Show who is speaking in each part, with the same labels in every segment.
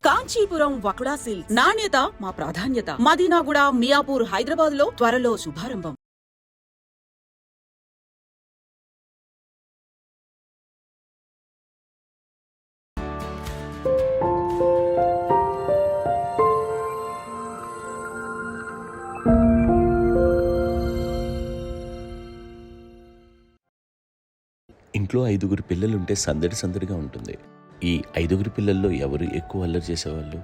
Speaker 1: Kanchipuram వకుడా silks నాణ్యత మా ప్రాధాన్యత. మదీనాగూడ, మియాపూర్, హైదరాబాద్ లో త్వరలో శుభారంభం.
Speaker 2: ఇంట్లో 5గురు పిల్లలుంటే సందడి సందడిగా ఉంటుంది. ఈ 5గురు పిల్లల్లో ఎవరు ఎక్కువ అల్లరి చేసేవాళ్ళు?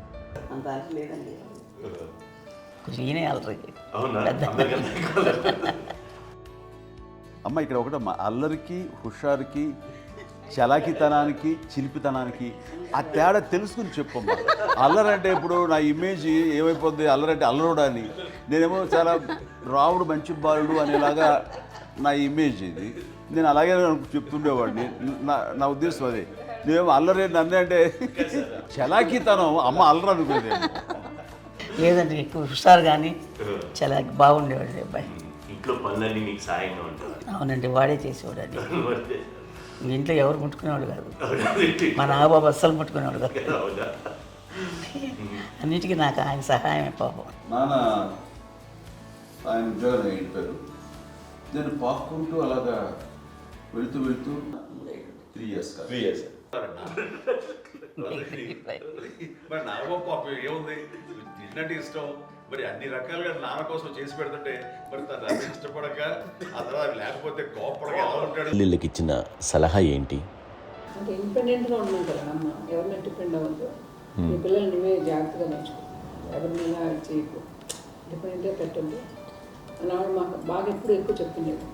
Speaker 3: అమ్మ ఇక్కడ ఒకటి అల్లరికి, హుషారుకి, చలాకితనానికి, చిలిపితనానికి ఆ తేడా తెలుసుకుని చెప్పమ్మా. అల్లరంటే ఇప్పుడు నా ఇమేజ్ ఏమైపోద్ది, అల్లరంటే అల్లరుడు అని, నేనేమో చాలా రావుడు మంచి బాలుడు అనేలాగా నా ఇమేజ్ ఇది. నేను అలాగే చెప్తుండేవాడిని. నా ఉద్దేశం అదే. నేనేమో అల్లరే నన్ను అంటే చలాకితనం అమ్మ అల్లరు అనుకునేది.
Speaker 4: లేదంటే ఎక్కువ హుషారు కానీ చాలా బాగుండేవాడు అబ్బాయి.
Speaker 2: ఇంట్లో పనులన్నీ మీకు సాయంగా ఉంటాయి?
Speaker 4: అవునండి, వాడే చేసేవాడు. అది ఇంట్లో ఎవరు ముట్టుకునేవాడు కాదు. మా నాగబాబు అస్సలు ముట్టుకునేవాడు కాదు. అన్నిటికీ నాకు ఆయన సహాయమే పాపం.
Speaker 3: నాన్న ఆయన ఉద్యోగం అయిపోయారు. నేను పాక్కుంటూ అలాగా వెళుతూ 3 years.
Speaker 5: మరి నాగబాబు పాపం ఏముంది, తిన్నట్టు ఇష్టం, మరి అన్ని రకాలుగా నాన్న కోసం చేసి పెడుతుంటే మరి తను అది ఇష్టపడక ఆ తర్వాత లేకపోతే కోపడక ఎలా ఉంటాడు?
Speaker 2: పిల్లలకి ఇచ్చిన సలహా ఏంటి?
Speaker 6: అంటే ఇండిపెండెంట్గా ఉన్నాం కదా అమ్మ, ఎవరిని డిపెండ్ అవ్వద్దు. నీ పిల్లలు నువ్వే జాగ్రత్తగా నేర్చుకో, ఎవరినైనా చేయకు, డిపెండెంట్గా పెట్టద్దు అని ఆవిడ మాకు బాగా ఎప్పుడు ఎక్కువ చెప్తుండేది.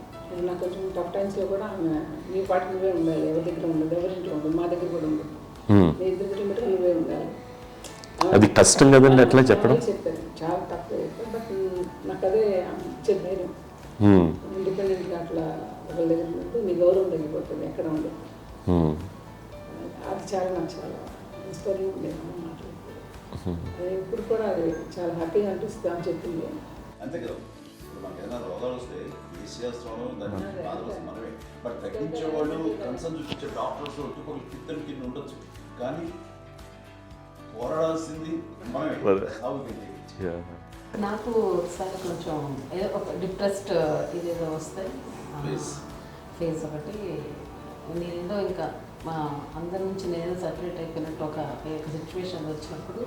Speaker 6: నాకు కొంచెం టఫ్ టైమ్స్లో కూడా ఆమె నీ పాటు నువ్వే ఉండాలి, ఎవరి దగ్గర ఉండదు, ఎవరింట్లో ఉండదు, మా దగ్గర కూడా ఉండదు, నీ ఇద్దరి మటుకు నువ్వే ఉండాలి.
Speaker 2: అది కష్టం కదండి అట్లా చెప్పడం.
Speaker 6: చెప్పారు చాలా తక్కువ చెప్పారు, బట్ నాకు అదే ఇచ్చే ధైర్యం. ఇండిపెండెంట్గా అట్లా ఒకరి దగ్గర ఉంటే నీ గౌరవం తగ్గిపోతుంది, ఎక్కడ ఉండదు. అది చాలా నాకు చాలా ఇన్స్పైరింగ్ ఉండేది అమ్మ మాటలు. అది ఇప్పుడు కూడా అది చాలా హ్యాపీగా అనిపిస్తుంది అని చెప్పింది.
Speaker 3: అంతే కదా, ఇప్పుడు మనకు ఏదైనా రోగాలు వస్తే చేస్తాను దాన్ని బాధలు మనమే, బట్ తగ్గించేవాళ్ళు కన్సర్న్ చూపించే డాక్టర్స్ ఒట్టుకోలు కిత్తలు కింద ఉండొచ్చు, కానీ పోరాడాల్సింది మనమే.
Speaker 7: నాకు సార్ కొంచెం ఏదో ఒక డిప్రెస్డ్ ఇదేదో వస్తే ఫేస్ ఒకటి, నేనేదో ఇంకా మా అందరి నుంచి నేనేదో సపరేట్ అయిపోయినట్టు ఒక సిచ్యువేషన్ వచ్చినప్పుడు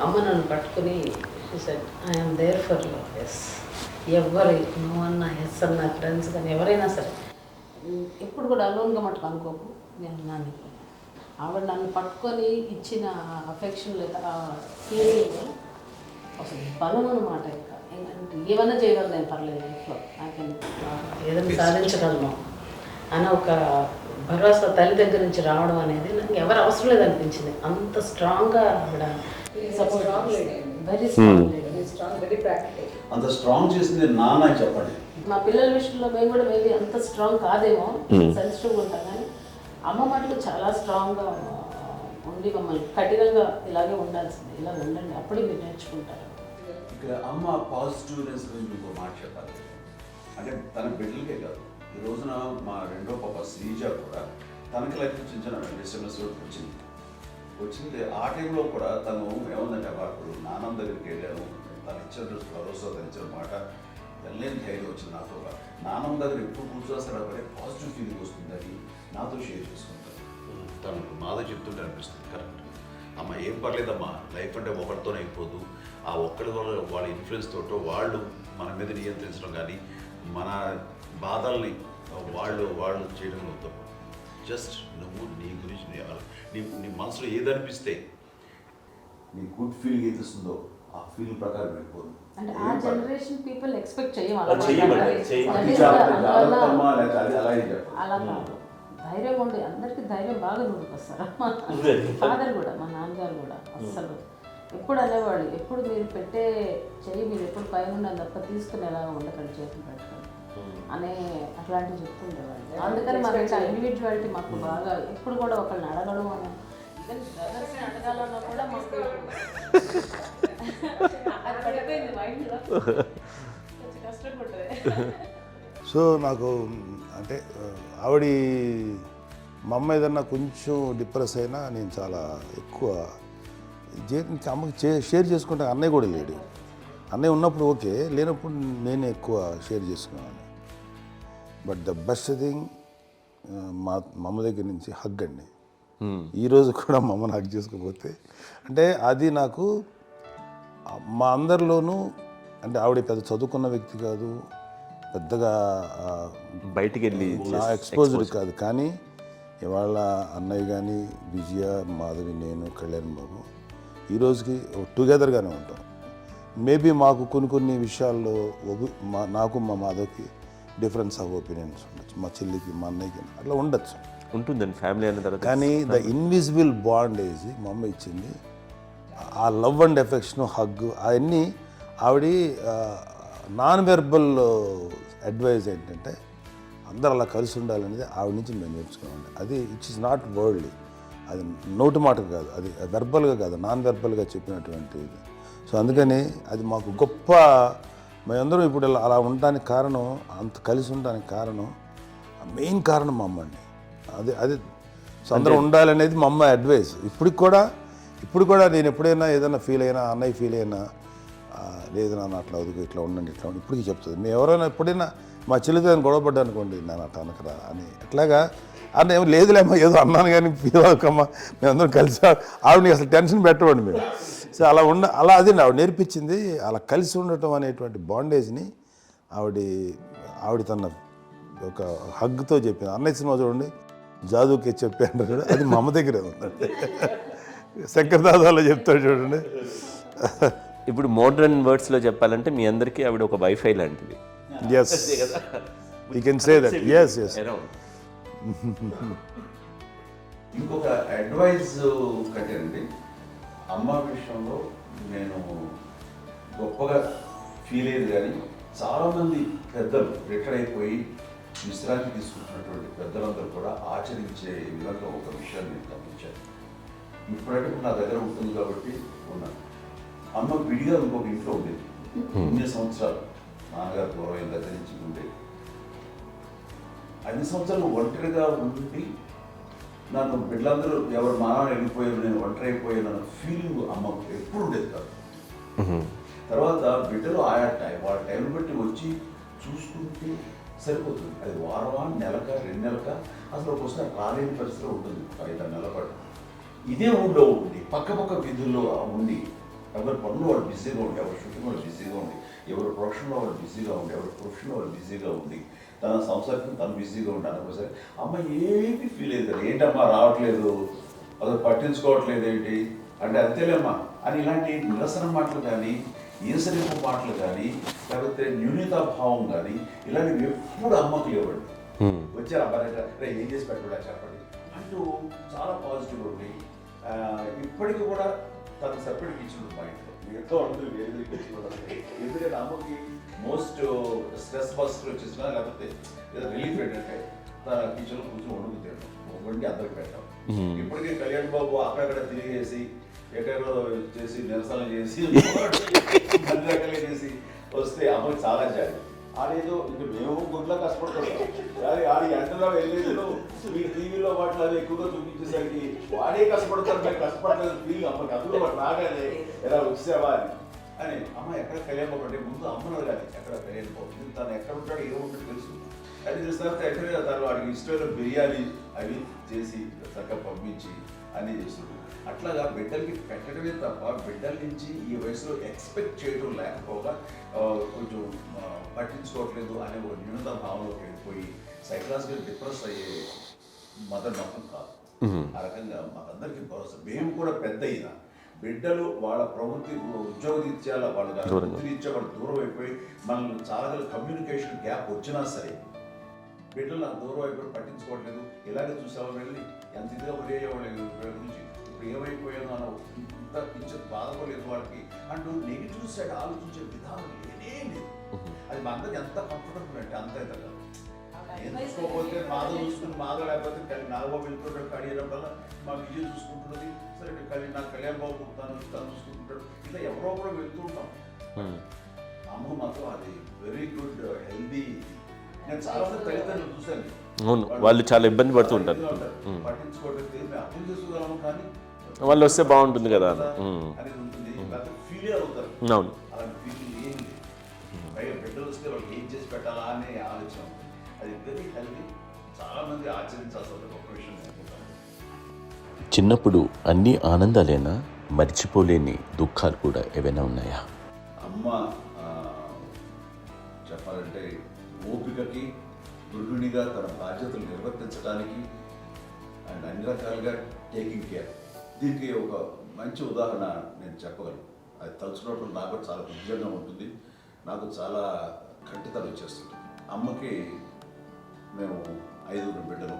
Speaker 7: అమ్మ నన్ను పట్టుకుని I'm there for you. Yes, ఎవరు నువ్వు అన్నా, ఎస్ అన్న ఫ్రెండ్స్ కానీ ఎవరైనా సరే ఎప్పుడు కూడా అలోన్గా మటుకు అనుకోకు, నేను నాన్న. ఆవిడ నన్ను పట్టుకొని ఇచ్చిన అఫెక్షన్ లేదా ఫీలింగ్ అసలు బలం అన్నమాట. ఇంకా ఏంటంటే ఏమైనా చేయగలను నేను, పర్లేదు ఇంట్లో నాకేం ఏదైనా సాధించగలను అని ఒక భరోసా తల్లి దగ్గర నుంచి రావడం అనేది నాకు ఎవరు అవసరం లేదనిపించింది. అంత స్ట్రాంగ్గా ఆవిడ support, very strong,
Speaker 6: very practical.
Speaker 3: అంత స్ట్రాంగ్ చేసింది నాన్న చెప్పండి.
Speaker 7: మా పిల్లల విషయంలో మేము కూడా మేబీ అంత స్ట్రాంగ్ కాదేమో, సెన్సిటివ్గా ఉంటాం, కానీ అమ్మ మటుకు చాలా స్ట్రాంగ్గా ఉండి మమ్మల్ని కఠినంగా ఇలాగే ఉండాల్సింది, ఇలా ఉండండి అప్పుడే మీరు నేర్చుకుంటారు.
Speaker 3: ఇక్కడ అమ్మ పాజిటివ్నెస్ గురించి ఇంకో మాట చెప్పాలి. అంటే తన బిడ్డలకే కాదు, ఈ రోజున మా రెండో పాప శ్రీజ కూడా తనకి లైఫ్ చిన్న SMS వచ్చింది. ఆ టైంలో కూడా తను ఏముందంటే అప్పుడు నాన్నమ్మ దగ్గరికి వెళ్ళాను, తను ఇచ్చిన భరోసా, తను ఇచ్చిన మాట వెళ్ళలేని ధైర్యం వచ్చింది నాతో. నాన్నమ్మ దగ్గర ఎప్పుడు కూర్చోస్తాడు అప్పుడే పాజిటివ్ ఫీలింగ్ వస్తుందని నాతో షేర్ చేసుకుంటాను.
Speaker 5: తను మాతో చెప్తుంటే అనిపిస్తుంది కరెక్ట్. అమ్మ ఏం పర్లేదమ్మా, లైఫ్ అంటే ఒకరితోనే అయిపోదు, ఆ ఒక్కరి వల్ల వాళ్ళ ఇన్ఫ్లుయెన్స్ తోటో వాళ్ళు మన మీద నియంత్రించడం కానీ మన బాధల్ని వాళ్ళు చేయడం తప్పు. జస్ట్ నువ్వు నీ గురించి నీ మనసులో ఏదనిపిస్తే,
Speaker 3: నీ గుడ్ ఫీలింగ్ ఏది వస్తుందో ఆ ఫీలింగ్ ప్రకారం వెళ్ళిపోదు.
Speaker 7: అంటే ఆ జనరేషన్ పీపుల్ ఎక్స్పెక్ట్ చేయాలి అలా కాదు. ధైర్యం ఉండి అందరికీ ధైర్యం బాగా నూరుకొస్తారు. ఫాదర్ కూడా, మా నాన్నగారు కూడా అస్సలు ఎప్పుడు అనేవాళ్ళు, ఎప్పుడు మీరు పెట్టే చెయ్యి మీరు ఎప్పుడు పైన ఉన్నది తప్ప తీసుకునేలాగా ఉండకండి, చేతులు పెట్టుకోండి అనే అట్లాంటివి చెప్తుండేవాళ్ళు. అందుకని మాకు ఇండివిజువాలిటీ మాకు బాగా ఎప్పుడు కూడా ఒకళ్ళని అడగడం అని, ఈవెన్ బ్రదర్స్ని అడగాలన్నా కూడా మాకు అది పడిపోయింది మైండ్లో, కొంచెం కష్టపడ్డది.
Speaker 8: సో నాకు అంటే ఆవిడ మా అమ్మ ఏదన్నా కొంచెం డిప్రెస్ అయినా నేను చాలా ఎక్కువ అమ్మకి షేర్ చేసుకుంటే అన్నయ్య కూడా లేడు. అన్నయ్య ఉన్నప్పుడు ఓకే, లేనప్పుడు నేనే ఎక్కువ షేర్ చేసుకున్నాను. బట్ ద బెస్ట్ థింగ్ మా అమ్మ దగ్గర నుంచి హగ్ అండి. ఈరోజు కూడా మా అమ్మని హగ్ చేసుకోకపోతే అంటే అది నాకు మా అందరిలోనూ, అంటే ఆవిడ పెద్ద చదువుకున్న వ్యక్తి కాదు, పెద్దగా
Speaker 2: బయటికి వెళ్ళి
Speaker 8: నా ఎక్స్పోజర్ కాదు, కానీ ఇవాళ అన్నయ్య కానీ విజయ, మాధవి, నేను, కళ్యాణ్ బాబు ఈ రోజుకి టుగెదర్గానే ఉంటాం. మేబీ మాకు కొన్ని విషయాల్లో నాకు మా మాధవ్కి డిఫరెన్స్ ఆఫ్ ఒపీనియన్స్ ఉండొచ్చు, మా చెల్లికి మా అన్నయ్యకి అట్లా ఉండొచ్చు,
Speaker 2: ఉంటుందండి ఫ్యామిలీ అన్న తర్వాత.
Speaker 8: కానీ ద ఇన్విజిబుల్ బాండేజ్ మా అమ్మ ఇచ్చింది, ఆ లవ్ అండ్ ఎఫెక్షన్, హగ్, అవన్నీ ఆవిడ నాన్ వెర్బల్ అడ్వైజ్ ఏంటంటే అందరూ అలా కలిసి ఉండాలనేది ఆవిడ నుంచి మేము నేర్చుకున్నామండి. అది ఇట్స్ ఈజ్ నాట్ వర్డ్లీ, అది నోటి మాట కాదు, అది వెర్బల్గా కాదు, నాన్ వెర్బల్గా చెప్పినటువంటి ఇది. సో అందుకని అది మాకు గొప్ప, మేమందరం ఇప్పుడు అలా ఉండడానికి కారణం, అంత కలిసి ఉండడానికి కారణం, మెయిన్ కారణం మా అమ్మ అండి. అది సో అందరూ ఉండాలనేది మా అమ్మ అడ్వైస్. ఇప్పుడు కూడా నేను ఎప్పుడైనా ఏదైనా ఫీల్ అయినా, అన్నయ్య ఫీల్ అయినా, లేదు నాన్న అట్లా వదుకు, ఇట్లా ఉండండి, ఇట్లా ఉండి ఇప్పటికీ చెప్తుంది. మేము ఎవరైనా ఎప్పుడైనా మా చెల్లితో గొడవపడ్డా అనుకోండి, నాన్న అట్లా అనకరా అని, ఎట్లాగా అన్న ఏమో లేదులేమ్మా ఏదో అన్నాను కానీ ఫీల్ అవ్వకమ్మా, మేమందరం కలిసి ఆవిడని అసలు టెన్షన్ పెట్టవండి మేము. సో అలా అది ఆవిడ నేర్పించింది. అలా కలిసి ఉండటం అనేటువంటి బాండేజ్ని ఆవిడ తన ఒక హగ్తో చెప్పింది. అన్నయ్య సినిమా చూడండి, జాదుకే చెప్పాను చూడండి, అది మా అమ్మ దగ్గరే ఉందండి. శంకరదాదాలో చెప్తాడు చూడండి.
Speaker 2: ఇప్పుడు మోడ్రన్ వర్డ్స్లో చెప్పాలంటే మీ అందరికీ ఆవిడ ఒక వైఫై లాంటిది.
Speaker 8: Yes, you can say that. Yes
Speaker 5: ఇంకొక అడ్వైజ్ కట్టండి, అమ్మ విషయంలో నేను గొప్పగా ఫీల్ అయ్యేది, కానీ చాలామంది పెద్దలు రిటైర్ అయిపోయి విశ్రాంతి తీసుకుంటున్నటువంటి పెద్దలందరూ కూడా ఆచరించే విధంగా ఒక విషయాన్ని నేను గమనించాను. ఇప్పుడంటే నా దగ్గర ఉంటుంది కాబట్టి ఉన్నాను. అమ్మ విడిగా ఇంకొక ఇంట్లో ఉండేది, 9 సంవత్సరాలు నాన్నగారు దూరం అయిన దగ్గర నుంచి ఉండేది. 5 సంవత్సరాలు ఒంటరిగా ఉండి నన్ను బిడ్డలందరూ ఎవరు మానవ వెళ్ళిపోయారు, నేను ఒంటరి అయిపోయాను అన్న ఫీలింగ్ అమ్మకు ఎప్పుడు ఉండేది కాదు. తర్వాత బిడ్డలు వాళ్ళ టైం బట్టి వచ్చి చూసుకుంటే సరిపోతుంది. అది వారమా, నెలక, 2 నెలక, అసలు ఒకసారి రాలేని పరిస్థితిలో ఉంటుంది. 5-6 నెలల పాటు ఇదే ఊళ్ళో ఉండి, పక్క వీధుల్లో ఉండి, ఎవరి పనులు వాళ్ళు బిజీగా ఉండి, ఎవరి షూటింగ్ వాళ్ళు బిజీగా ఉండి, ఎవరి ప్రొఫెషన్లో వాళ్ళు బిజీగా ఉండి, ఎవరి ప్రొఫెషన్లో వాళ్ళు బిజీగా ఉండి, తన సంసారం తను బిజీగా ఉంటాను. ఒకసారి అమ్మ ఏమి ఫీల్ అవుతుంది, ఏంటమ్మా రావట్లేదు, అసలు పట్టించుకోవట్లేదు ఏంటి అంటే, అంతేలేమ్మా అని ఇలాంటి నిరసన మాటలు కానీ, ఈసరింపు మాటలు కానీ, లేకపోతే న్యూనతాభావం కానీ ఇలాంటివి ఎప్పుడు అమ్మకు లేవండి. వచ్చారు అబ్బాయి ఏం చేసి పెట్టడా చెప్పండి అంటూ చాలా పాజిటివ్ ఉండి, ఇప్పటికీ కూడా తను సపరేట్ కిచెన్ మా ఇంట్లో ఎంతో ఉంటుంది, వేరే కిచెన్. ఎందుకంటే అమ్మకి మోస్ట్ స్ట్రెస్ బస్టర్ వచ్చేసినా, లేకపోతే ఏదో రిలీఫ్ ఏంటంటే తన కిచెన్లో కూర్చొని వండి అందరికి పెట్టాం. ఇప్పటికీ కళ్యాణ్ బాబు అక్కడక్కడ తిరిగేసి, ఎక్కడెక్కడో చేసి, నిరసన చేసి, అన్ని రకాలు చేసి వస్తే అమ్మకి చాలా జాలి. ఆడేదో ఇంకా మేము గుడ్లో కష్టపడుతున్నాం, కానీ ఆడి ఎంతలో వెళ్ళేదో మీ టీవీలో వాటిలో అవి ఎక్కువగా చూపించేసరికి వాడే కష్టపడతారు, మేము కష్టపడలేదు ఫీల్ అమ్మకి. అందులో వాడు రాగానే ఎలా వచ్చావా అని అమ్మ ఎక్కడ కళ్యాణ్ బాబు అంటే ముందు అమ్మను కానీ ఎక్కడ కళ్యాణ్ బాబు, తను ఎక్కడ ఉంటాడు, ఏముంటాడు తెలుసు. అది తెలిసిన తర్వాత ఎక్కడ తను వాడికి ఇష్టమైన బిర్యానీ అవి చేసి చక్కగా పంపించి అన్నీ చేస్తుంటాడు. అట్లాగా బిడ్డలకి పెట్టడమే తప్ప బిడ్డల నుంచి ఈ వయసులో ఎక్స్పెక్ట్ చేయడం లేకపోగా కొంచెం పట్టించుకోవట్లేదు అనే ఒక న్యూనత భావంలోకి వెళ్ళిపోయి సైకలాజికల్ డిప్రెస్ అయ్యే మదర్ మాత్రం కాదు. ఆ రకంగా మాకందరికీ భరోసా. మేము కూడా పెద్ద అయినా బిడ్డలు వాళ్ళ ప్రవృత్తి, ఉద్యోగ రీత్యా, వాళ్ళ వృత్తి రీత్యా వాళ్ళు దూరం అయిపోయి మనల్ని చాలా కమ్యూనికేషన్ గ్యాప్ వచ్చినా సరే బిడ్డలు నాకు దూరం అయిపోయి పట్టించుకోవట్లేదు. ఇలాగే చూసేవాళ్ళు వెళ్ళి ఎంత ఇదిగా వదిలేయేవాళ్ళు గురించి, ఇప్పుడు ఏమైపోయానో అన్న ఇంత కించెం బాధపడలేదు వాళ్ళకి అంటూ నెగిటివ్ సైడ్ ఆలోచించే విధానం లేనే లేదు. అది మా అందరికి ఎంత కంఫర్టబుల్ అంటే అంత ఇతగా చూసుకోకపోతే మాధవ చూసుకుని, మాధవ లేకపోతే నాగబాబు వెళ్తుంటాడు, కడియడం వల్ల మా విజయ్ చూసుకుంటున్నది, సరే నాకు కళ్యాణ్ బాబు తను చూసుకుంటుంటాడు, ఇలా ఎవరో కూడా వెళ్తూ ఉంటాం. అమ్మ మాత్రం అది వెరీ గుడ్ హెల్దీ. నేను చాలా మంది తల్లిదండ్రులు చూశాను,
Speaker 2: అవును, వాళ్ళు చాలా ఇబ్బంది పడుతూ ఉంటారు.
Speaker 3: పట్టించుకోవడానికి మేము అర్థం చేసుకోగలము కానీ
Speaker 2: వాళ్ళు వస్తే బాగుంటుంది కదా అని.
Speaker 3: అనేది ఉంటుంది. ఫీల్ అవుతారు.
Speaker 2: అవును.
Speaker 3: అలాంటి ఫీలింగ్ ఏం లేదు. పైగా బిడ్డలు వస్తే వాళ్ళకి ఏం చేసి పెట్టాలా అనే ఆలోచన. అది వెరీ హెల్తీ. చాలా మంది ఆచరించాల్సిన గొప్ప విషయం అనుకుంటాను.
Speaker 2: చిన్నప్పుడు అన్ని ఆనందాలేనా, మర్చిపోలేని దుఃఖాలు కూడా ఏవైనా ఉన్నాయా?
Speaker 3: అమ్మ చెప్పాలంటే ఓపికకి, గృహిణిగా తన బాధ్యతలు నిర్వర్తించడానికి అండ్ అన్ని రకాలుగా టేకింగ్ కేర్. దీనికి ఒక మంచి ఉదాహరణ నేను చెప్పగలను. అది తలుచుకున్నప్పుడు నాకు చాలా ఉద్యోగంగా ఉంటుంది, నాకు చాలా కంటితలు వచ్చేస్తుంది. అమ్మకి మేము 5 బిడ్డలు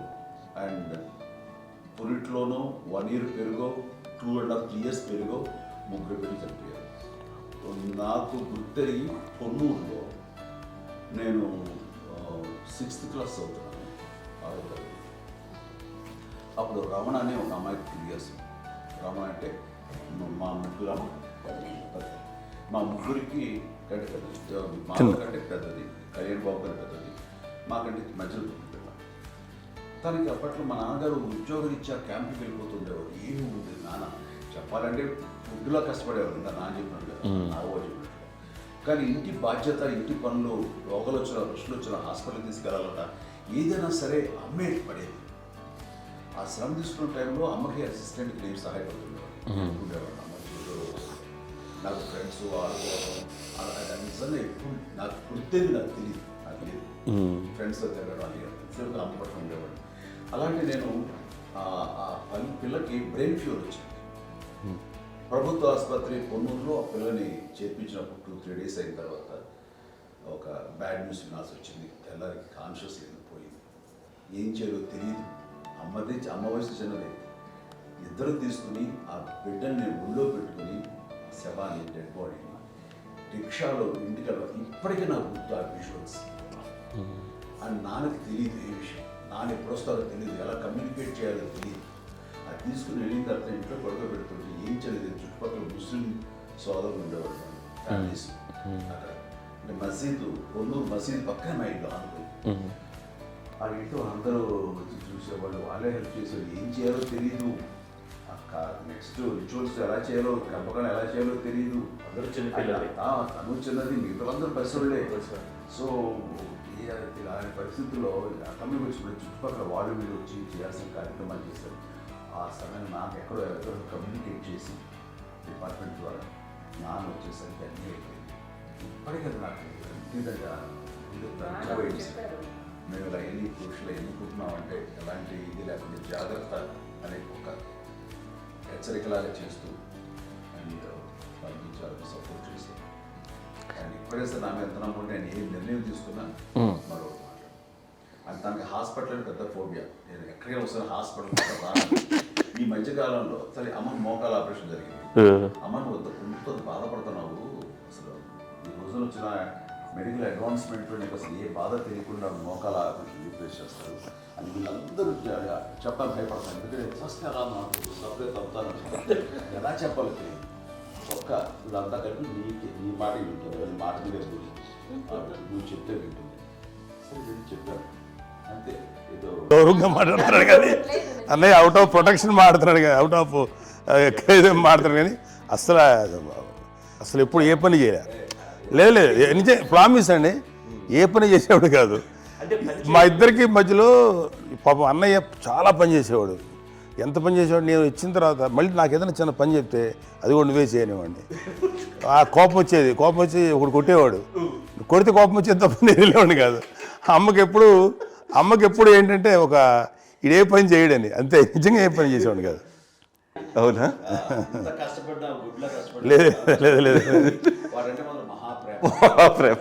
Speaker 3: అండ్ పురిట్లోనూ 1 year పెరుగో 2.5 years పెరుగో 3 బిడ్డలు చనిపోయారు. నాకు గుర్తెరిగి పొన్నూరులో నేను 6th class చదువుతున్నాను, 6వ తరగతి. అప్పుడు రమణ అనే ఒక అమ్మాయికి 3 years. రమణ అంటే మా ముగ్గురికి కంటే పెద్దది, మా కంటే పెద్దది, కళ్యాణ్ బాబు కంటే పెద్దది, మాకంటే మధ్యలో పిల్ల. తనకి అప్పట్లో మా నాన్నగారు ఉద్యోగం ఇచ్చా క్యాంప్కి వెళ్ళిపోతుండేవారు. ఏమి ఉంది నాన్న చెప్పాలంటే ఫుడ్లో కష్టపడేవారు, ఇంకా నాన్న చెప్పినట్టు కదా, నావో చెప్పినట్టు. కానీ ఇంటి బాధ్యత, ఇంటి పనులు, రోగాలు వచ్చిన, రుషులు వచ్చిన, హాస్పిటల్కి తీసుకెళ్ళాలట, ఏదైనా సరే అమ్మే పడేది. ఆ శ్రమ తీసుకున్న టైంలో అమ్మకి అసిస్టెంట్కి నేను సహాయపడుతుండేవాడు. అమ్మ నాకు ఫ్రెండ్స్ ఆడుకోవడం అలా నిజంగా ఎప్పుడు నాకు గుర్తేది, నాకు తెలియదు. ఫ్రెండ్స్తో తిరగడం అని సేపు అమ్మ పట్టుకుని ఉండేవాడు. అలాంటి నేను ఆ పిల్లకి బ్రెయిన్ ఫ్యూర్ వచ్చింది. ప్రభుత్వ ఆసుపత్రి పొన్నూరులో ఆ పిల్లని చేర్పించినప్పుడు 2-3 days అయిన తర్వాత ఒక బ్యాడ్ న్యూస్ వినాల్సి వచ్చింది. తెల్లారికి కాన్షియస్ పోయింది. ఏం చేయాలో తెలియదు. అమ్మ వయసు చిన్నదే. ఇద్దరు తీసుకుని ఆ బిడ్డని ఒళ్ళో పెట్టుకుని శవాన్ని, డెడ్ బాడీని రిక్షాలో ఇంటికి వెళ్ళాలి. ఇప్పటికీ నాకు గుర్తు ఆ విజువల్స్. అని నాన్నకి తెలియదు ఏ విషయం, నాన్న ఎప్పుడు వస్తారో తెలియదు, ఎలా కమ్యూనికేట్ చేయాలో తెలియదు. అది తీసుకుని వెళ్ళిన తర్వాత ఇంట్లో పడుకోబెడుతుంటే ఏం చేయలేదు. చుట్టుపక్కల ముస్లిం సోదరులు ఉండేవాళ్ళు, ఫ్యామిలీస్ అక్కడ. అంటే మసీదు, పొన్నూరు మసీదు పక్కన మా ఇల్లు అనుకుని ఆ ఇంట్లో అందరూ వచ్చి చూసేవాళ్ళు, వాళ్ళే హెల్ప్ చేసేవాళ్ళు. ఏం చేయాలో తెలియదు. నెక్స్ట్ రిచువల్స్ ఎలా చేయాలో, గంపకం ఎలా చేయాలో తెలియదు.
Speaker 2: అందరూ చిన్నపిల్లలే.
Speaker 3: తను చిన్నది, మిగతా అందరూ పసివాళ్ళే. సో అలాంటి పరిస్థితుల్లో అటమ్మీ వచ్చినప్పుడు చుట్టుపక్కల వాళ్ళు వీళ్ళు వచ్చి చేయాల్సిన కార్యక్రమాలు చేశారు. ఆ సమయం నాకు ఎక్కడో కమ్యూనికేట్ చేసి డిపార్ట్మెంట్ ద్వారా నాన్న వచ్చేసరికి అన్నీ అయిపోయింది. ఇప్పటికీ నాకు మేము ఇలా ఎన్ని పురుషులు ఎన్నుకుంటున్నామంటే ఎలాంటి ఇది లేకుండా జాగ్రత్త అనే ఒక హెచ్చరికలాగా చేస్తూ అండ్ వాళ్ళకి చాలా సపోర్ట్ చేస్తాం. అండ్ ఇప్పుడైతే నా మీద ఎంత నమ్ముకుంటే నేను ఏ నిర్ణయం తీసుకున్నా మరో మాట. అండ్ తనకి హాస్పిటల్ అని పెద్ద ఫోబియా. నేను ఎక్కడికి వస్తాను హాస్పిటల్ రాను. ఈ మధ్యకాలంలో సరే అమ్మ మోకాల ఆపరేషన్ జరిగింది. అమ్మ నువ్వు కొంత బాధపడుతున్నావు, అసలు ఈ రోజున వచ్చిన మెడికల్ అడ్వాన్స్మెంట్ నీకు అసలు ఏ బాధ తెలియకుండా మోకాల ఆపరేషన్ రీప్లేస్ చేస్తారు అని వీళ్ళందరూ చెప్పాలి, భయపడతాను. ఎందుకంటే ఫస్ట్ ఎలా నాకు సపరేట్ అవుతాను, ఎలా చెప్పాలి తెలియదు. ఒక్క వీళ్ళంతా కలిపి నీ మాట వింటుంది, నీ మాట మీద నువ్వు చెప్తే వింటుంది. సరే వీళ్ళు చెప్పాను అంతే. ఏదో
Speaker 8: గౌరవంగా మాట్లాడుతున్నాడు కానీ అన్నయ్య అవుట్ ఆఫ్ ప్రొటెక్షన్ మాట్లాడుతున్నాడు కానీ, అవుట్ ఆఫ్ మాట్లాడుతున్నాడు కానీ అసలు ఎప్పుడు ఏ పని చేయలే. లేదు నిజం ప్రామిస్ అండి, ఏ పని చేసేవాడు కాదు. మా ఇద్దరికి మధ్యలో పాపం అన్నయ్య చాలా పని చేసేవాడు. ఎంత పని చేసేవాడు, నేను ఇచ్చిన తర్వాత మళ్ళీ నాకు ఏదైనా చిన్న పని చెప్తే అది కూడా నువ్వే చేయనివ్వండి. ఆ కోపం వచ్చేది, కోపం వచ్చి ఒకడు కొట్టేవాడు, కొడితే కోపం వచ్చేది తప్ప నేను వెళ్ళేవాడిని కాదు. అమ్మకి ఎప్పుడు ఏంటంటే ఒక ఇదే పని చేయడని, అంతే. నిజంగా ఏ పని చేసేవాడు కాదు. అవునా? లేదు
Speaker 2: మహాప్రేమ.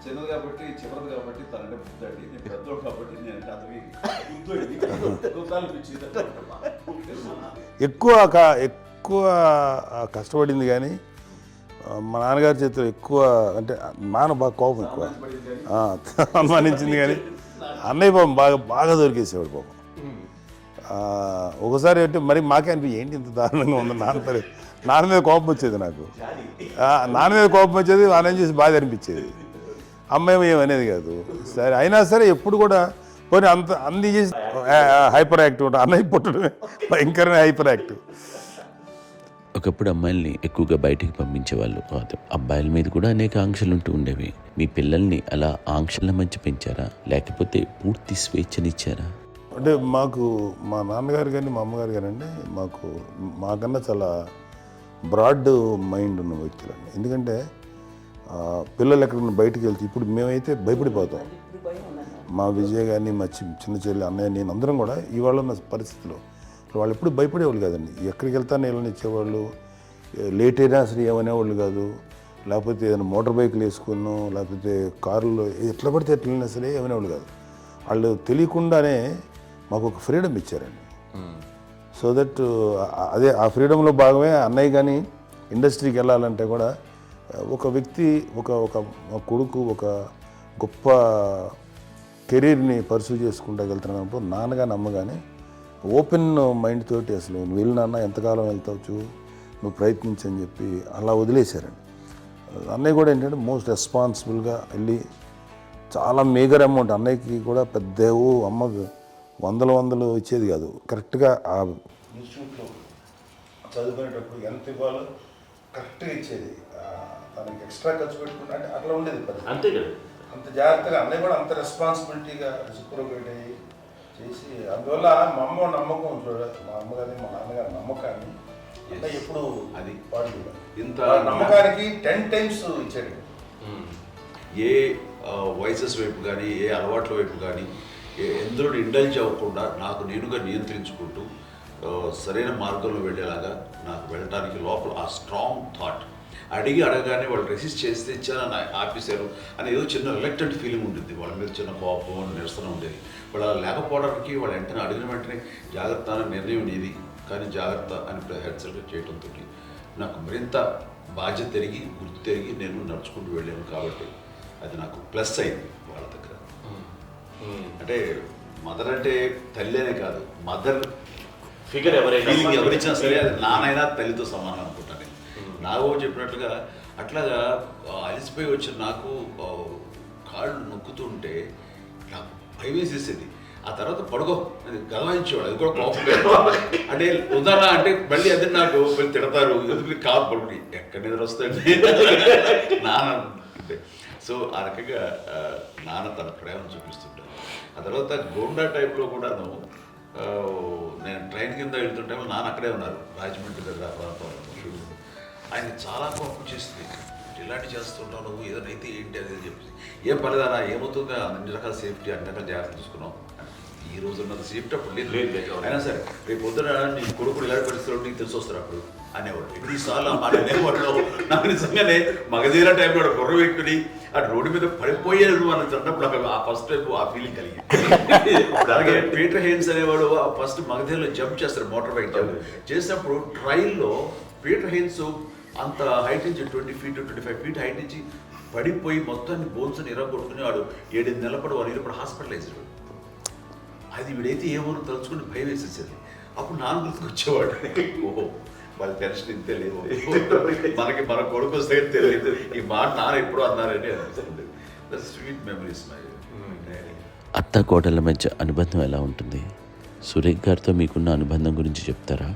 Speaker 3: చిన్నది కాబట్టి చివరిది కాబట్టి తనంటే బుద్ధండి, నేను పెద్దోడు కాబట్టి నేను అతని ఎక్కువ
Speaker 8: కష్టపడింది కానీ మా నాన్నగారి చేతిలో ఎక్కువ అంటే నాన్న బాగా కోపం ఎక్కువ అనుమానించింది, కానీ అన్నయ్య పాపం బాగా దొరికేసేవాడు పాపం. ఒకసారి అంటే మరి మాకే అనిపి ఏంటి ఇంత దారుణంగా ఉంది నాన్న మీద కోపం వచ్చేది నాకు. నాన్న మీద కోపం వచ్చేది, ఆయన చేసి బాధ అనిపించేది. అమ్మాయి ఏమనేది కాదు. సరే అయినా సరే ఎప్పుడు కూడా పోనీ అంది చేసి హైపర్ యాక్టివ్ ఉంటాడు. అన్నయ్య పుట్టడమే భయంకరమైన హైపర్ యాక్టివ్.
Speaker 2: ఒకప్పుడు అమ్మాయిల్ని ఎక్కువగా బయటికి పంపించేవాళ్ళు కాదు, అబ్బాయిల మీద కూడా అనేక ఆంక్షలు ఉంటూ ఉండేవి. మీ పిల్లల్ని అలా ఆంక్షల మధ్య పెంచారా, లేకపోతే పూర్తి స్వేచ్ఛనిచ్చారా?
Speaker 8: అంటే మాకు మా నాన్నగారు కానీ మా అమ్మగారు కానీ అండి మాకన్నా చాలా బ్రాడ్ మైండ్ ఉన్న వ్యక్తులండి. ఎందుకంటే పిల్లలు ఎక్కడన్నా బయటికి వెళ్తే ఇప్పుడు మేమైతే భయపడిపోతాం. మా విజయ్ కానీ మా చిన్న చెల్లి అన్నయ్య నేను అందరం కూడా ఇవాళ ఉన్న పరిస్థితిలో వాళ్ళు ఎప్పుడు భయపడేవాళ్ళు కాదండి. ఎక్కడికి వెళ్తాను వీళ్ళని ఇచ్చేవాళ్ళు, లేట్ అయినా అసలు ఏమనేవాళ్ళు కాదు. లేకపోతే ఏదైనా మోటార్ బైక్లు వేసుకున్నాం, లేకపోతే కారులో ఎట్లా పడితే ఎట్లా వెళ్ళినా సరే ఏమనేవాళ్ళు కాదు. వాళ్ళు తెలియకుండానే మాకు ఒక ఫ్రీడమ్ ఇచ్చారండి. సో దట్ అదే ఆ ఫ్రీడంలో భాగమే అన్నయ్య కానీ ఇండస్ట్రీకి వెళ్ళాలంటే కూడా ఒక వ్యక్తి ఒక కొడుకు ఒక గొప్ప కెరీర్ని పర్సూ చేసుకుంటూ వెళ్తున్నప్పుడు నాన్నగాని అమ్మగానే ఓపెన్ మైండ్ తోటి అసలు నువ్వు వెళ్ళినా ఎంతకాలం వెళ్తావచ్చు, నువ్వు ప్రయత్నించని చెప్పి అలా వదిలేశారండి. అన్నయ్య కూడా ఏంటంటే మోస్ట్ రెస్పాన్సిబుల్గా వెళ్ళి చాలా మేజర్ అమౌంట్ అన్నయ్యకి కూడా పెద్ద అమ్మకు వందలు ఇచ్చేది కాదు. కరెక్ట్గా ఆ ఇన్స్టిట్యూట్లో చదువుకునేటప్పుడు ఎంత ఇవ్వాలో కరెక్ట్గా ఇచ్చేది. తనకి ఎక్స్ట్రా ఖర్చు పెట్టుకుంటే అంటే అట్లా ఉండేది
Speaker 2: అంతే కదా.
Speaker 8: అంత జాగ్రత్తగా అన్నయ్య కూడా అంత రెస్పాన్సిబిలిటీగా రెసిప్రోకేట్ అయ్యి చేసి అందువల్ల మా అమ్మ నమ్మకం మా అమ్మగారి మా నాన్నగారి నమ్మకాన్ని అంటే ఎప్పుడు అది పాడు ఇంత నమ్మకానికి 10 times ఇచ్చాడు.
Speaker 5: ఏ వయసెస్ వైపు కానీ ఏ అలవాట్ల వైపు కానీ ఎందులో ఇండల్జ్ అవ్వకుండా నాకు నేనుగా నియంత్రించుకుంటూ సరైన మార్గంలో వెళ్ళేలాగా నాకు వెళ్ళడానికి లోపల ఆ స్ట్రాంగ్ థాట్ అడగగానే వాళ్ళు రెసిస్ట్ చేస్తే ఇచ్చాను ఆపేశారు అని ఏదో చిన్న రిలక్టెంట్ ఫీలింగ్ ఉంటుంది. వాళ్ళ మీద చిన్న కోపం నిరసన ఉండేది. వాళ్ళు అలా లేకపోవడానికి వాళ్ళు వెంటనే అడిగిన వెంటనే జాగ్రత్త అనే నిర్ణయం నీది, కానీ జాగ్రత్త అని హెచ్చరిక చేయడంతో నాకు మరింత బాధ్యత తిరిగి గుర్తు తిరిగి నేను నడుచుకుంటూ వెళ్ళాను. కాబట్టి అది నాకు ప్లస్ అయింది వాళ్ళ దగ్గర. అంటే మదర్ అంటే తల్లి అనే కాదు, మదర్
Speaker 2: ఫిగర్
Speaker 5: ఫీలింగ్ ఎవరిచ్చినా సరే అది నానైనా తల్లితో సమానం అనుకుంటాను. నాకు చెప్పినట్లుగా అట్లాగా అలసిపోయి వచ్చిన నాకు కాళ్ళు నొక్కుతుంటే నాకు భయం వేసేసేది. ఆ తర్వాత పడుకో గదవాయించేవాడు, అది కూడా కోపం. అంటే ఉదాహరణ అంటే మళ్ళీ అదే నాకు తిడతారు, ఎందుకు కాదు పడుకుని ఎక్కడ నిద్ర వస్తుంది నాన్న. సో ఆ రకంగా నాన్న తన ప్రేమను చూపిస్తుంటాను. ఆ తర్వాత గోండా టైప్లో కూడాను నేను ట్రైన్ కింద వెళ్తుంటే నాన్న అక్కడే ఉన్నారు, రాజమండ్రి దగ్గర ప్రాంతంలో. ఆయన చాలా కోపం చేస్తుంది, ఇలాంటి చేస్తుంటావు నువ్వు, ఏదైనా అయితే ఏంటి అనేది చెప్పి ఏం పర్లేదా ఏమవుతుందో అన్ని రకాల సేఫ్టీ అన్ని రకాల జాగ్రత్త చూసుకున్నాం. ఈ రోజు ఉన్నది సేఫ్టీ అప్పుడు లేదు. అయినా సరే రేపు పొద్దున నీ కొడుకులు ఇలాంటి పరిస్థితులు నీకు తెలిసి వస్తారు అప్పుడు అనేవాడు. ఎన్నిసార్లు ఆ మాట అనేవాడు. నాకు నిజంగానే మగధీర టైంలో కుర్ర వ్యక్తిని అటు రోడ్డు మీద పడిపోయేది అని అన్నప్పుడు నాకు ఆ ఫస్ట్ టైం ఆ ఫీలింగ్ కలిగింది. అలాగే పీటర్ హెయిన్స్ అనేవాడు ఫస్ట్ మగధీరలో జంప్ చేస్తారు, మోటార్ బైక్ జంప్ చేసినప్పుడు ట్రైల్లో పీటర్ హెయిన్స్ అంత హైట్ నుంచి 20 feet 25 feet హైట్ నుంచి పడిపోయి మొత్తాన్ని బోన్స్ని ఇరగొట్టుకుని వాడు 7 నెలల పాటు వాడు ఇప్పుడు హాస్పిటలైజ్డ్. అది వీడైతే ఏమో తలుచుకుని భయం వేసేసేది. అప్పుడు నాన్న గుర్తుకు వచ్చేవాడు, ఓహో వాళ్ళ టెన్షన్ ఇంతే లేదు, మనకి మన కొడుకు వస్తే తెలియదు ఈ మాట నాన్న ఎప్పుడూ అన్నారని అనిపిస్తుంది. Sweet memories my.
Speaker 2: అత్త కోడళ్ళ మధ్య అనుబంధం ఎలా ఉంటుంది? సురేఖ్ గారితో మీకున్న అనుబంధం గురించి చెప్తారా?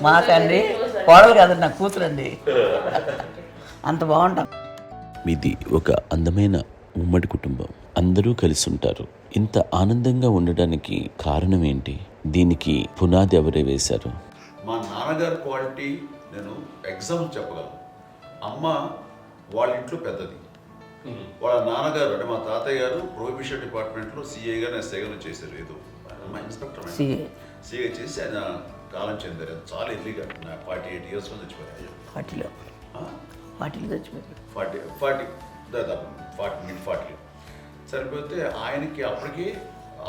Speaker 4: మాకండి కోడలు కాదండి, నాకు కూతురండి. అంత బాగుంటాం.
Speaker 2: మీది ఒక అందమైన ఉమ్మడి కుటుంబం, అందరూ కలిసి ఉంటారు. ఇంత ఆనందంగా ఉండడానికి కారణం ఏంటి? దీనికి పునాది ఎవరే వేశారు?
Speaker 5: మా నాన్నగారి క్వాలిటీ నేను ఎగ్జాంపుల్ చెప్పగలను. అమ్మ వాళ్ళ ఇంట్లో పెద్దది, వాళ్ళ నాన్నగారు అంటే మా తాతయ్య గారు ప్రొహిబిషన్ డిపార్ట్మెంట్లో సిఐగాను ఎస్ఐగాను చేశారు. ఏదో మా ఇన్స్పెక్టర్ సిఐ చేసి ఆయన కాలం చెందారు. చాలా ఎర్లీగా 48 years చచ్చిపోయారు.
Speaker 4: 40 చచ్చిపోయారు.
Speaker 5: 40 సరిపోతే ఆయనకి అప్పటికి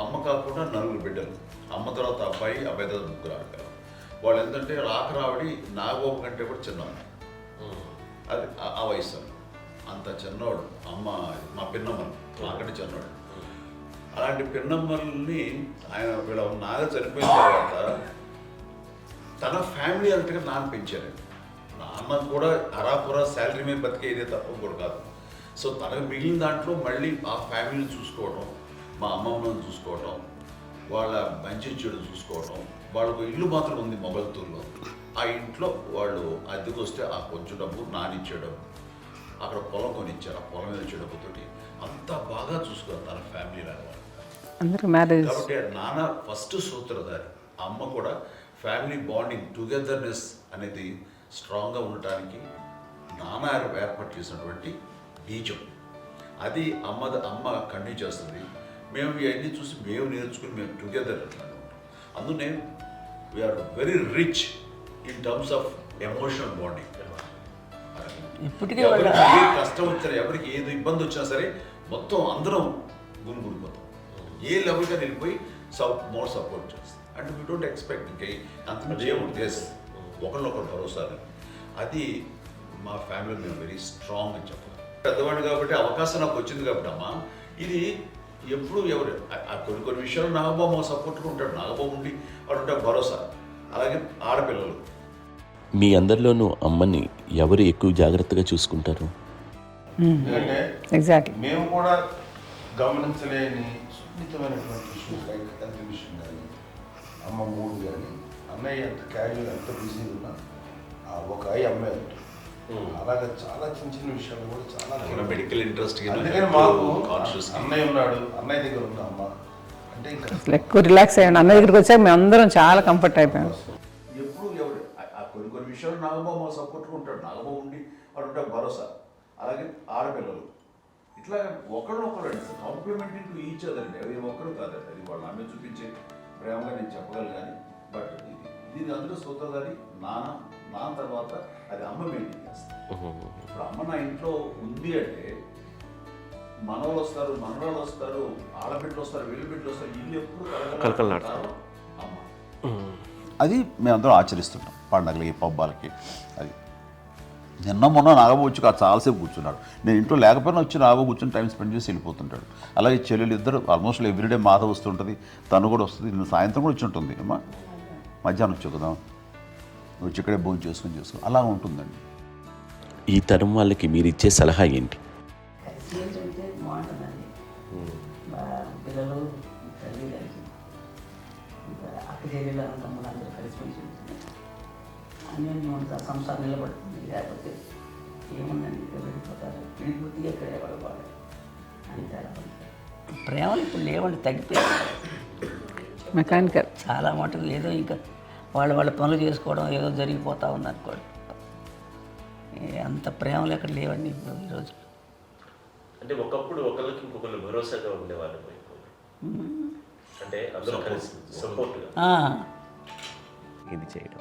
Speaker 5: అమ్మ కాకుండా 4 బిడ్డలు. అమ్మ తర్వాత అబ్బాయి తర్వాత 3 ఆడపిల్లలు. వాళ్ళు ఏంటంటే రాకరావిడి నాగబాబు కంటే కూడా చిన్న. అది ఆ వయసు అంత చిన్నవాడు. అమ్మ మా పిన్నమ్మలు నాకంటే చిన్నవాడు. అలాంటి పిన్నమ్మల్ని ఆయన వీళ్ళ నాన్న చనిపోయిన తర్వాత తన ఫ్యామిలీ అంతగా నాన్న పెంచారండి. నాన్న కూడా అరాపురా శాలరీ మీద బతికేదే తప్ప కూడా కాదు. సో తనకు మిగిలిన దాంట్లో మళ్ళీ ఆ ఫ్యామిలీని చూసుకోవడం, మా అమ్మమ్మను చూసుకోవడం, వాళ్ళ మంచి చెడు చూసుకోవడం. వాళ్ళకు ఇల్లు మాత్రం ఉంది మొగల్తూరులో. ఆ ఇంట్లో వాళ్ళు అద్దెకు వస్తే ఆ కొంచెం డబ్బు నానిచ్చే డబ్బు, అక్కడ పొలం కొనిచ్చారు. ఆ పొలం మీద వచ్చే డబ్బుతోటి అంతా బాగా చూసుకోవాలి తన ఫ్యామిలీ లాగా.
Speaker 6: అందరికి మ్యారేజ్.
Speaker 5: కాబట్టి నాన్న ఫస్ట్ సూత్రధారి. అమ్మ కూడా ఫ్యామిలీ బాండింగ్, టుగెదర్నెస్ అనేది స్ట్రాంగ్గా ఉండటానికి నాన్న ఏర్పాటు చేసినటువంటి బీజం. అది అమ్మ కంటిన్యూ చేస్తుంది. మేము ఇవన్నీ చూసి మేము నేర్చుకుని మేము టుగెదర్ అట్లా ఉంటాం. అందునే we are very rich in terms of emotional bonding.
Speaker 4: ఇప్పటికే
Speaker 5: ఎవరికి ఏ కష్టం వచ్చినా, ఎవరికి ఏది ఇబ్బంది వచ్చినా సరే మొత్తం అందరం గురిపోతాం. ఏ లెవెల్గా వెళ్ళిపోయి మోర్ సపోర్ట్ చేస్తాం. అండ్ వీ డోంట్ ఎక్స్పెక్ట్ ఇంకా అంతకుమించి ఏముంటుంది. ఎస్, ఒకరినొకరు భరోసా. అది మా ఫ్యామిలీ మేము వెరీ స్ట్రాంగ్ అని చెప్పాలి. పెద్దవాడు కాబట్టి అవకాశం నాకు వచ్చింది కాబట్టి అమ్మ, ఇది ఎప్పుడు ఎవరు కొన్ని విషయాలు నాగబాబు సపోర్ట్గా ఉంటాడు. నాగబాబు ఉండి వాడు ఉంటాడు భరోసా. అలాగే ఆడపిల్లలు.
Speaker 2: మీ అందరిలోనూ అమ్మని ఎవరు ఎక్కువ జాగ్రత్తగా చూసుకుంటారు?
Speaker 8: ఎందుకంటే
Speaker 6: ఎగ్జాక్ట్లీ.
Speaker 8: మేము కూడా గమనించలేని సున్నితమైనటువంటి ఇష్యూస్ లైక్ హెల్త్ విషయం కానీ, అమ్మ మూడు కానీ, అన్నయ్య ఎంత క్యాజువల్ ఎంత బిజీగా ఉన్నా ఒక అమ్మాయి ఉంటుంది. అలాగే చాలా చిన్న చిన్న విషయాలు కూడా చాలా
Speaker 5: మెడికల్ ఇంట్రెస్ట్.
Speaker 8: అందుకని మాకు అన్నయ్య ఉన్నాడు, అన్నయ్య దగ్గర ఉన్న అమ్మ అంటే ఇంకా
Speaker 6: ఎక్కువ రిలాక్స్ అయ్యాడు. అన్న దగ్గరికి వచ్చాక మేము అందరం చాలా కంఫర్ట్ అయిపోయాం.
Speaker 5: ఎప్పుడు ఎవరు కొన్ని విషయాలు నాగబాబు సపోర్ట్గా ఉంటాడు. నాగబాబు ఉండి వాడు ఉంటాడు భరోసా. అలాగే ఆడపిల్లలు ఇట్లా ఒకరినొకరు అండి కాంప్లిమెంటింగ్ టు ఈచ్ అదర్ అండి. అవి ఒక్కరు కాదండి, అది వాళ్ళ ఆమె చూపించే ప్రేమగా నేను చెప్పగలను. కానీ బట్ దీని అందరూ సూత్రధారి నాన్న తర్వాత అది అమ్మ మెయింటైన్ చేస్తుంది. ఇప్పుడు అమ్మ నా ఇంట్లో ఉంది అంటే మనవాళ్ళు వస్తారు, మనవాళ్ళు వస్తారు, ఆడబిడ్డలు వస్తారు, వీళ్ళ బిడ్డలు వస్తారు, ఇల్లు ఎప్పుడు కలకలాడతారు అమ్మ.
Speaker 3: అది మేమందరం ఆచరిస్తుంటాం పండగలకి, పబ్బాలకి. అది నిన్న మొన్న నాగబాబు వచ్చి చాలాసేపు కూర్చున్నాడు. నేను ఇంట్లో లేకపోయినా వచ్చి నాగబాబు కూర్చొని టైం స్పెండ్ చేసి వెళ్ళిపోతుంటాడు. అలాగే చెల్లెలు ఇద్దరు ఆల్మోస్ట్ ఎవ్రీడే మాత వస్తుంటుంది, తను కూడా వస్తుంది. నిన్న సాయంత్రం కూడా వచ్చి ఉంటుంది. అమ్మా మధ్యాహ్నం వచ్చి కదా వచ్చి ఇక్కడే భోజనం చేసుకుని అలా ఉంటుందండి.
Speaker 2: ఈ తరం వాళ్ళకి మీరు ఇచ్చే సలహా ఏంటి?
Speaker 4: కలిసి ఉంటే బాగుంటుందండి. పిల్లలు తల్లి కలిసి ఇంకా అక్క చెల్లెలు తమ్ముడు అందరూ కలిసిమెలిసి ఉంటుంది. అన్నీ ఉంటుంది. సంసారం నిలబడుతుంది. లేకపోతే ఏముందండి, ఇక్కడ వెళ్ళిపోతారు. విడిపోతే ఎక్కడ ఎవరు బాగా అంతే. ప్రేమలు ఇప్పుడు లేవండి, తగ్గిపోయాయి.
Speaker 6: మెకానికల్
Speaker 4: చాలా మటుకు ఏదో ఇంకా వాళ్ళ పనులు చేసుకోవడం ఏదో జరిగిపోతూ ఉంది అనుకోండి. అంత ప్రేమలు ఎక్కడ లేవండి ఇప్పుడు ఈరోజు.
Speaker 9: అంటే ఒకప్పుడు ఒకరికి ఇంకొకరు భరోసాగా ఉండేవాళ్ళు. అంటే అందరూ కలిసి సపోర్ట్గా
Speaker 2: ఇది చేయడం.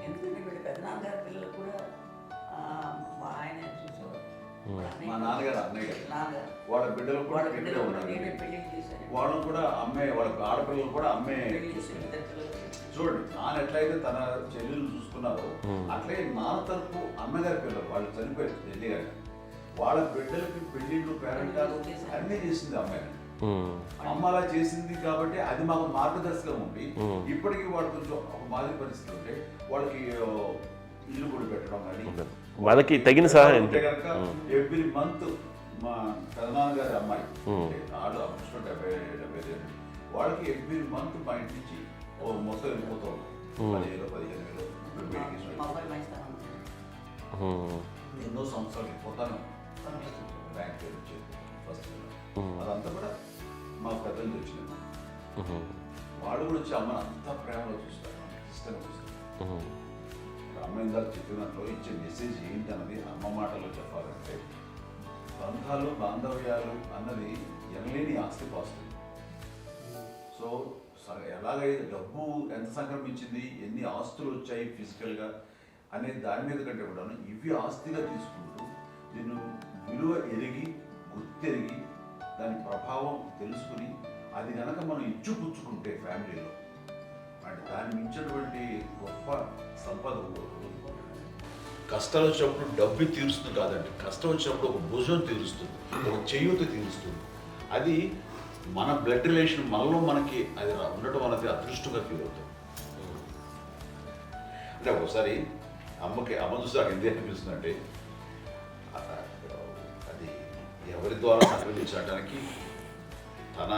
Speaker 4: పెద్దనాన్నగారి పిల్లలు కూడా ఆయన చూసేవారు.
Speaker 5: మా నాన్నగారు అన్నయ్య గారు వాళ్ళ బిడ్డలు కూడా ఇక్కడే ఉన్నారు.
Speaker 4: పెళ్లి చేశారు.
Speaker 5: వాళ్ళు కూడా అమ్మే, వాళ్ళ ఆడపిల్లలు కూడా అమ్మే. చూడండి, నాన్న ఎట్లయితే తన చెల్లెలు చూసుకున్నారో అట్లే నాన్న తరపు అమ్మగారి పిల్లలు వాళ్ళు చనిపోయారు చెల్లి గారు. వాళ్ళ బిడ్డలకి పెళ్లిళ్ళు, పేరెంటాలు అన్నీ చేసింది అమ్మాయి. అమ్మ అలా చేసింది కాబట్టి అది మాకు మార్గదర్శకం ఉంది. ఇప్పటికీ వాళ్ళు కొంచెం ఒక మాదిరి పరిస్థితి ఉంటే వాళ్ళకి ఇల్లు కూడా పెట్టడం కానీ
Speaker 9: వాళ్ళకి తగిన సహాయం
Speaker 5: కనుక ఎవ్రీ మంత్ మా పెదనాన్నగారి అమ్మాయి ఆడు అప్పుడు 70 వాళ్ళకి ఎవ్రీ మంత్ మా ఇంటి నుంచి మొత్తం వెళ్ళిపోతాం. 10,000-15,000 ఎన్నో సంవత్సరాలు వెళ్ళిపోతాను. బ్యాంక్ వచ్చేది ఫస్ట్ అదంతా కూడా మా పెద్దలు తెచ్చినాము. వాళ్ళు కూడా వచ్చి అమ్మని అంతా ప్రేమలో చూస్తారు, ఇష్టంగా చూస్తారు. అమ్మ ఇందాక చెప్పినట్లు ఇచ్చే మెసేజ్ ఏంటన్నది అమ్మ మాటలో చెప్పాలంటే బంధాలు, బాంధవ్యాలు అన్నది ఎనలేని ఆస్తిపాస్తులు. సో ఎలాగైతే డబ్బు ఎంత సంక్రమించింది, ఎన్ని ఆస్తులు వచ్చాయి ఫిజికల్గా అనే దాని మీద కంటే కూడా ఇవి ఆస్తిగా తీసుకుంటూ దీన్ని విలువ ఎరిగి, గుర్తెరిగి, దాని ప్రభావం తెలుసుకుని అది కనుక మనం ఇచ్చుపుచ్చుకుంటే ఫ్యామిలీలో అంటే దాన్ని మించినటువంటి గొప్ప సంపద కష్టాలు వచ్చినప్పుడు డబ్బు తీరుస్తుంది కాదండి, కష్టం వచ్చినప్పుడు ఒక భుజం తీరుస్తుంది, ఒక చేయూత తీరుస్తుంది. అది మన బ్లడ్ రిలేషన్ మనలో మనకి అది ఉండటం అనేది అదృష్టంగా ఫీల్ అవుతాం. అంటే ఒకసారి అమ్మ చూసి నాకు ఎందుకు అనిపిస్తుందంటే, అది ఎవరి ద్వారా సంక్రమించడానికి తన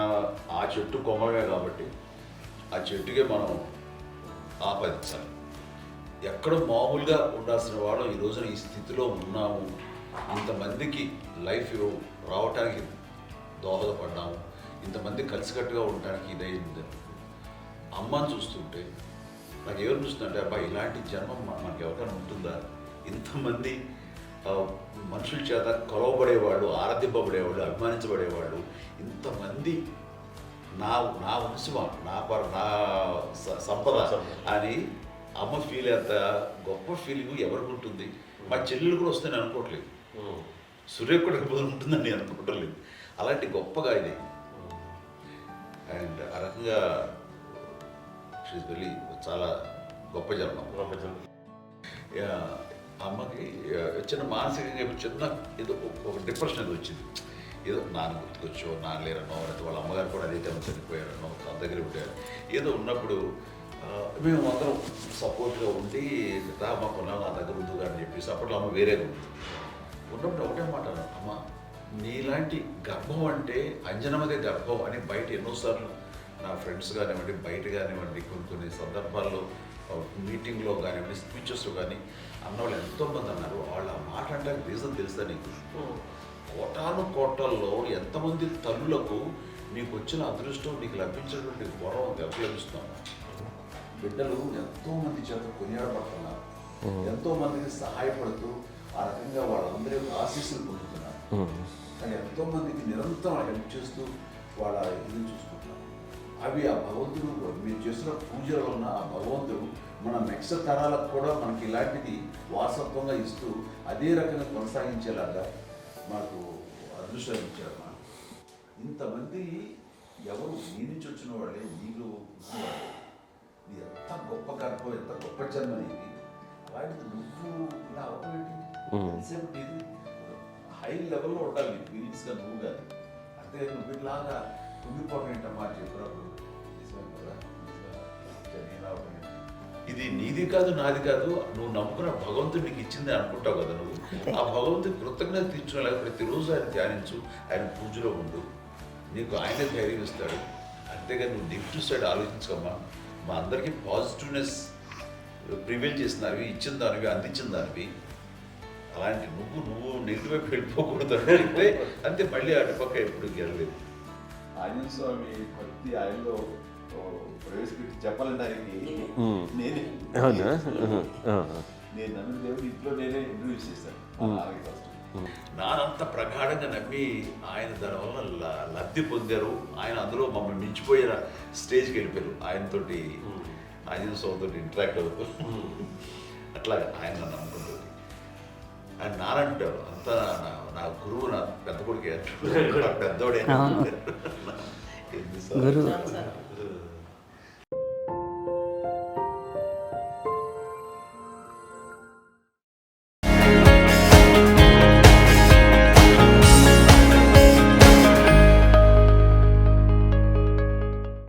Speaker 5: ఆ చెట్టు కొమ్మలమే కాబట్టి ఆ చెట్టుకే మనం ఆపాదించాలి. ఎక్కడో మామూలుగా ఉండాల్సిన వాళ్ళు ఈ రోజున ఈ స్థితిలో ఉన్నాము, ఇంతమందికి లైఫ్ రావటానికి దోహదపడ్డాము, ఇంతమంది కలిసికట్టుగా ఉండటానికి ఇదైంది. అమ్మని చూస్తుంటే నాకు ఎవరు చూస్తుందంటే, అబ్బా ఇలాంటి జన్మం మనకి ఎవరికైనా ఉంటుందా? ఇంతమంది మనుషుల చేత కొలవబడేవాళ్ళు, ఆరాధింపబడేవాళ్ళు, అభిమానించబడేవాళ్ళు, ఇంతమంది నా వంశమా, నా సంపద అని అమ్మ ఫీల్ అంత గొప్ప ఫీలింగ్ ఎవరికి ఉంటుంది? మా చెల్లెలు కూడా వస్తే నేను అనుకోవట్లేదు, సూర్య కూడా బదులు ఉంటుందని నేను అనుకోవట్లేదు. అలాంటి గొప్పగా ఇది. అండ్ ఆ రకంగా షీస్ వెరీ చాలా గొప్ప జన్మం. అమ్మకి చిన్న మానసికంగా చిన్న ఏదో ఒక డిప్రెషన్ ఏదో వచ్చింది. ఏదో నాన్న గుర్తుకొచ్చో, నాన్న లేరనో, లేకపోతే వాళ్ళ అమ్మగారు కూడా అదే టైం చనిపోయారనో, తన దగ్గర ఉంటారు ఏదో ఉన్నప్పుడు మేము అందరం సపోర్ట్గా ఉండి మా కొన్నాళ్ళు నా దగ్గర ఉందిగా అని చెప్పేసి అప్పట్లో అమ్మ వేరేగా ఉంది. ఉన్నప్పుడు ఒకటే మాట, అమ్మ నీలాంటి గర్భం అంటే అంజనమదే గర్భం అని బయట ఎన్నోసార్లు నా ఫ్రెండ్స్ కానివ్వండి, బయట కానివ్వండి, కొన్ని సందర్భాల్లో మీటింగ్లో కానివ్వండి, స్పీచెస్లో కానీ అన్నవాళ్ళు ఎంతోమంది అన్నారు. వాళ్ళు ఆ మాట అంటే రీజన్ తెలుసా నీకు? కోటాను కోటల్లో ఎంతమంది తల్లులకు నీకు వచ్చిన అదృష్టం, నీకు లభించినటువంటి గౌరవం ఎవరు లభిస్తున్నావు? బిడ్డలు ఎంతోమంది చేత కొనియాడబడుతున్నారు, ఎంతోమందికి సహాయపడుతూ ఆ రకంగా వాళ్ళందరి యొక్క ఆశీస్సులు పొందుతున్నారు. కానీ ఎంతోమందికి నిరంతరం హెల్ప్ చేస్తూ వాళ్ళ ఇది చూసుకుంటున్నారు. అవి ఆ భగవంతుడు మీరు చేస్తున్న పూజల వలన ఆ భగవంతుడు మన నెక్స్ట్ తరాలకు కూడా మనకి ఇలాంటిది వారసత్వంగా ఇస్తూ అదే రకంగా కొనసాగించేలాగా మనకు అదృష్టం ఇచ్చారు. ఇంతమంది ఎవరు నీ నుంచి వచ్చిన వాళ్ళే, నీకు నీ ఎంత గొప్ప గర్భం, ఎంత గొప్ప జన్మ నీది. వాటికి నువ్వు ఇలా అవ్వబెట్టి ఎంతసేపు ఇది హై లెవెల్లో ఉండాలి నీ ఫీలింగ్స్గా నువ్వు కానీ. అంతే నువ్వు ఇలాగా కుంగిపోవడం ఏంటమ్మా చెప్పినప్పుడు నిజమే కదా, ఇది నీది కాదు నాది కాదు, నువ్వు నమ్ముకున్న భగవంతుడు నీకు ఇచ్చింది అనుకుంటావు కదా. నువ్వు ఆ భగవంతుడి కృతజ్ఞత తీర్చుకోలేక ప్రతిరోజు ఆయన ధ్యానించు, ఆయన పూజలో ఉండు, నీకు ఆయనే ధైర్యం ఇస్తాడు. అంతేగా నువ్వు నెగిటివ్ సైడ్ ఆలోచించకమ్మా. మా అందరికీ పాజిటివ్నెస్ ప్రివైల్ చేసిన దానివి, ఇచ్చిన దానివి, అందించిన దానివి. అలాంటి నువ్వు నెగిటివ్ వైపు వెళ్ళిపోకూడదు అంటే అంతే, మళ్ళీ అటుపక్క ఎప్పుడు గెలలేదు.
Speaker 3: ఆంజనేయ స్వామి భక్తి ఆయనలో ప్రవేశపెట్టి చెప్పాలంటే ఆయనకి నేనే నేను నమ్మిన దేవుడు ఇంట్లో నేనే ఇంట్రడ్యూస్ చేశాను.
Speaker 5: నానంత ప్రగాఢంగా నమ్మి ఆయన దాని వల్ల లబ్ధి పొందారు. ఆయన అందులో మమ్మల్ని మించిపోయిన స్టేజ్కి వెళ్ళిపోయారు. ఆయనతోటి ఆంజనేయ స్వామితో ఇంటరాక్ట్ అవుతూ అట్లా ఆయన నమ్ముకుంటుంది. ఆయన నానంటారు అంతా నా గురువు, నా పెద్ద కొడుకు పెద్దోడే.